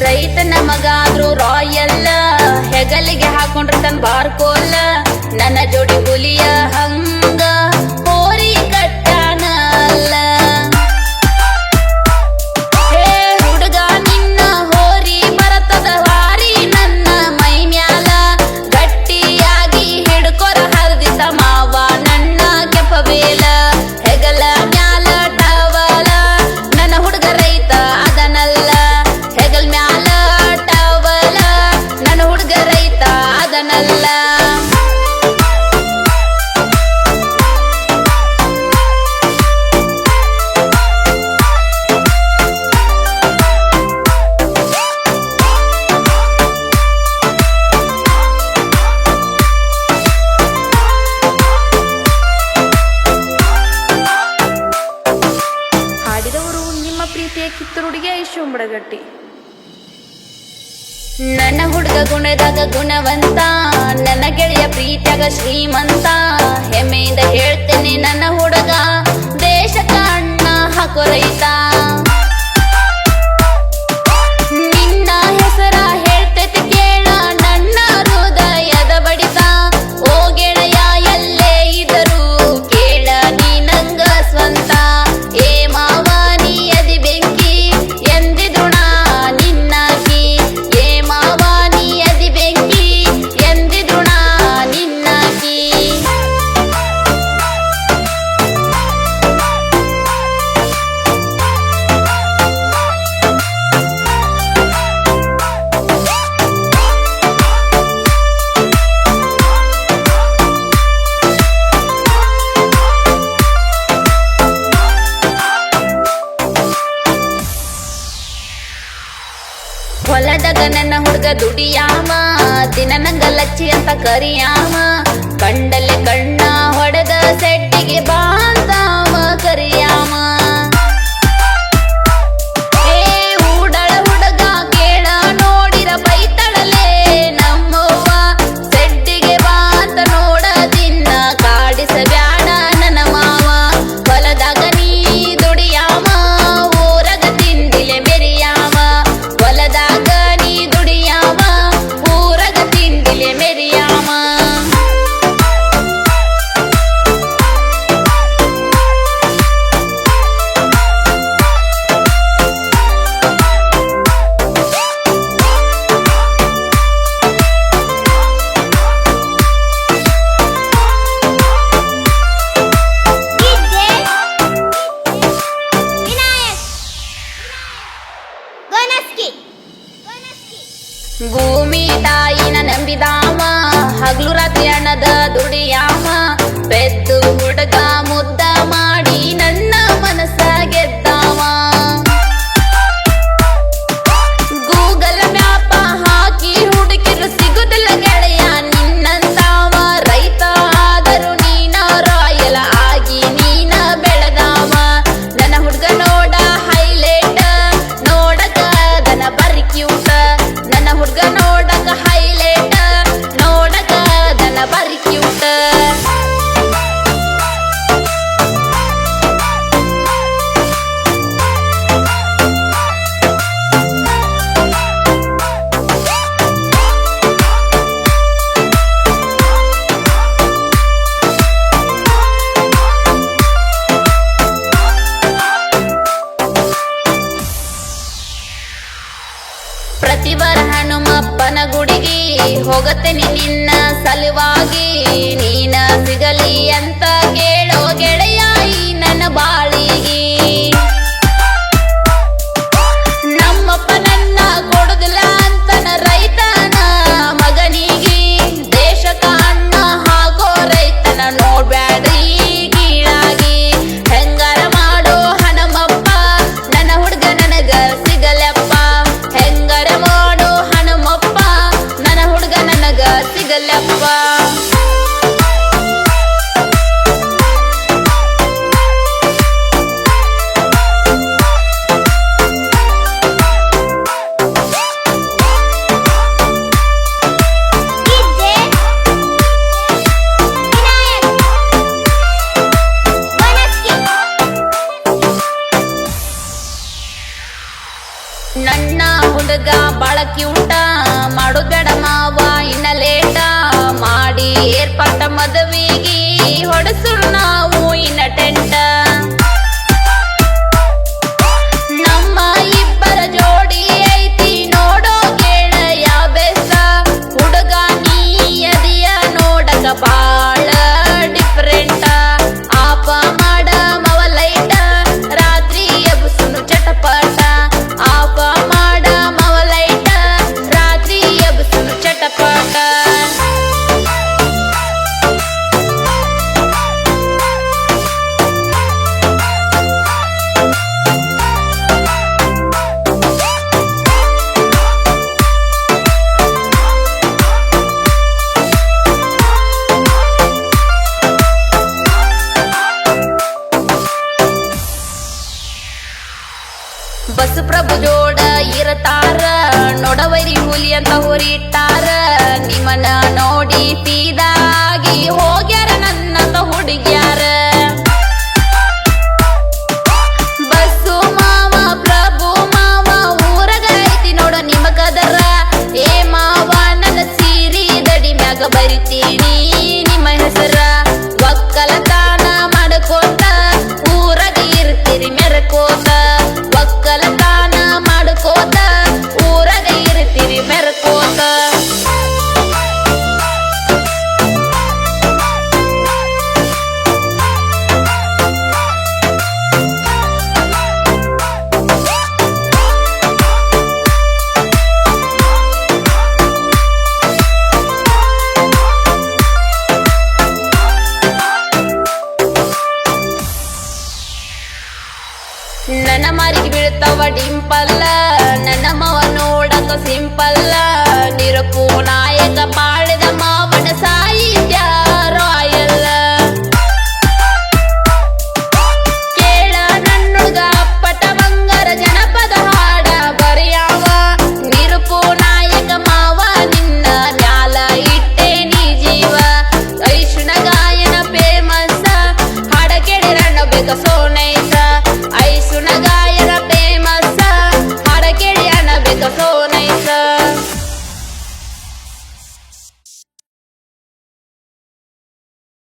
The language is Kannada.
ರೈತನ ಮಗಾದ್ರು ರಾಯಲ್ಲ, ಹೆಗಲಿಗೆ ಹಾಕೊಂಡ್ರ ತನ್ ಬಾರ್ಕೋಲ್ಲ. ನನ್ನ ಜೋಡಿ ಹುಲಿಯ ಹಂಗ ಹೋರಿ ಕಟ್ಟಾನಲ್ಲ. ಹೇ ಹುಡುಗ ನಿನ್ನ ಹೋರಿ ಬರತದ ಹಾರಿ ನನ್ನ ಮೈ ಮ್ಯಾಲ. ಗಟ್ಟಿಯಾಗಿ ಹಿಡ್ಕೊರ ಹರಿದಿಸ ಮಾವ ನನ್ನ ಕೆಂಪಬೇಲ. ಹೆಗಲ ಮ್ಯಾಲ ಟವಲ ನನ್ನ ಹುಡುಗ ರೈತ ಅದನಲ್ಲ. ಹೆಗಲ್ ಮ್ಯಾಲ ಟವಲ ನನ್ನ ಹುಡುಗ ರೈತ ಅದನಲ್ಲ. ಹಾಡಿದವರು ನಿಮ್ಮ ಪ್ರೀತಿಯ ಕಿತ್ತೂರುಡಿಗೆ ಐಶುಂಬಡಗಟ್ಟಿ. ನನ್ನ ಹುಡುಗ ಗುಣದಾಗ ಗುಣವಂತ, ನನ್ನ ಗೆಳೆಯ ಪ್ರೀತಿಯಾಗ ಶ್ರೀಮಂತ. ಹೆಮ್ಮೆಯಿಂದ ಹೇಳ್ತೇನೆ ನನ್ನ ಹುಡುಗ ದೇಶಕ್ಕ ಅಣ್ಣ ಹಾಕೋ ರೈತ. ನಿನ್ನ ಹೆಸರ ಹೇಳ್ತೈತಿ ಕೇಳ ನನ್ನ ಹೃದಯದ ಬಡಿತ. ಓ ಗೆಳೆಯ ಎಲ್ಲೇ ಇದ್ದರೂ ಕೇಳ ನೀ ನಂಗ ಸ್ವಂತ. ಏ ಮಾವ ನೀ ಅದಿ ಬೆಂಕಿ ಎಂದಿದುಣ ನಿನ್ನಾಕಿ. ಏ ಮಾವ ನೀ ಅದಿ ಬೆಂಕಿ ಎಂದಿದುಣ ನಿನ್ನಾಕಿ. ಹೊಲದಾಗ ನನ್ನ ಹುಡುಗ ದುಡಿಯಾಮ, ದಿನ ನಂಗ ಲಚ್ಚಿ ಅಂತ ಕರಿಯಾಮ. ಕಂಡಲೆ ಕಣ್ಣ ಹೊಡೆದ ಸೆಡ್ಡಿಗೆ ಬಾಂತಾಮ ಕರಿಯಾಮ. ಏ ಊಡಳ ಹುಡುಗ ಕೇಳ ನೋಡಿರ ಬೈತಳಲೆ ನಮ್ಮವ್ವ. ಸೆಡ್ಡಿಗೆ ಬಾಂತ ನೋಡದಿನ್ನ ಕಾಡಿಸ ಬ್ಯಾಡ ನನ್ನ ಮಾವ. ಹೊಲದಾಗ ನೀ ದುಡಿಯಾಮ, ಊರಗ ತಿಂದಿಲೆ ಮೆರಿಯಾಮ. ಹೊಲದಾಗ ನೀ ದುಡಿಯಾಮ, ಊರಗ ತಿಂದಿಲೆ ಮೆರಿಯಾಮ. ಭೂಮಿ ತಾಯಿನ ನಂಬಿದಾಮ, ಹಗ್ಲು ರಾತ್ರಿ ಅಣ್ಣದ ದುಡಿಯಾಮ. ಪೆದ್ದು ಹುಡುಗ ಮುದ್ದ ಮಾಡಿ ನನ್ನ ಮನಸ್ಸ ಗೆದ್ದಾವ. ಗೂಗಲ್ ಮ್ಯಾಪ ಹಾಕಿ ಹುಡುಕಿರು ಸಿಗುದಿಲ್ಲ ಗೆಳೆಯ ನಿನ್ನಂತಾವ. ರೈತ ಆದರೂ ನೀನ ರಾಯಲ ಆಗಿ ನೀನ ಬೆಳೆದಾವ. ನನ್ನ ಹುಡುಗ ನೋಡ ಹೈಲೈಟ್, ನೋಡಕ ದನ ಬರಿ ಕ್ಯೂಟ. ನನ್ನ ಹುಡುಗ ನೋಡಕ ಹೈಲೈಟ್, ನೋಡಕ ದನ ಬರಿ ಕ್ಯೂಟ. ಪ್ರತಿವಾರ ಹನುಮಪ್ಪನ ಗುಡಿಗೆ ಹೋಗತ್ತೇನೆ ನಿನ್ನ ಸಲುವಾಗಿ. ನೀನ ಸಿಗಲಿ ಅಂತ ಕೇಳೋ ಗೆಳೆಯ ಈ ನನ್ನ ಬಾಳಿಗೆ. ನಮ್ಮಪ್ಪ ನನ್ನ ಕೊಡುದಿಲ್ಲ ಅಂತನ ರೈತನ ಮಗನಿಗೆ. ದೇಶಕ್ಕ ಅಣ್ಣ ಹಾಕೋ ರೈತನ ನೋಡ್ಬ್ಯಾಡ್ರಿ ಕೀಳಾಗಿ. ಹೆಂಗಾರ ಮಾಡೋ ಹನುಮಪ್ಪ ನನ್ನ ಹುಡುಗ ನನಗ ಸಿಗಲಪ್ಪ. ಹೆಂಗಾರ ಮಾಡೋ ಹನುಮಪ್ಪ ನನ್ನ ಹುಡುಗ ನನಗ ಸಿಗಲಪ್ಪ. ಹುಡುಗ ಬಾಳ ಕ್ಯೂಟ ಮಾಡೋದ್ ಬೇಡ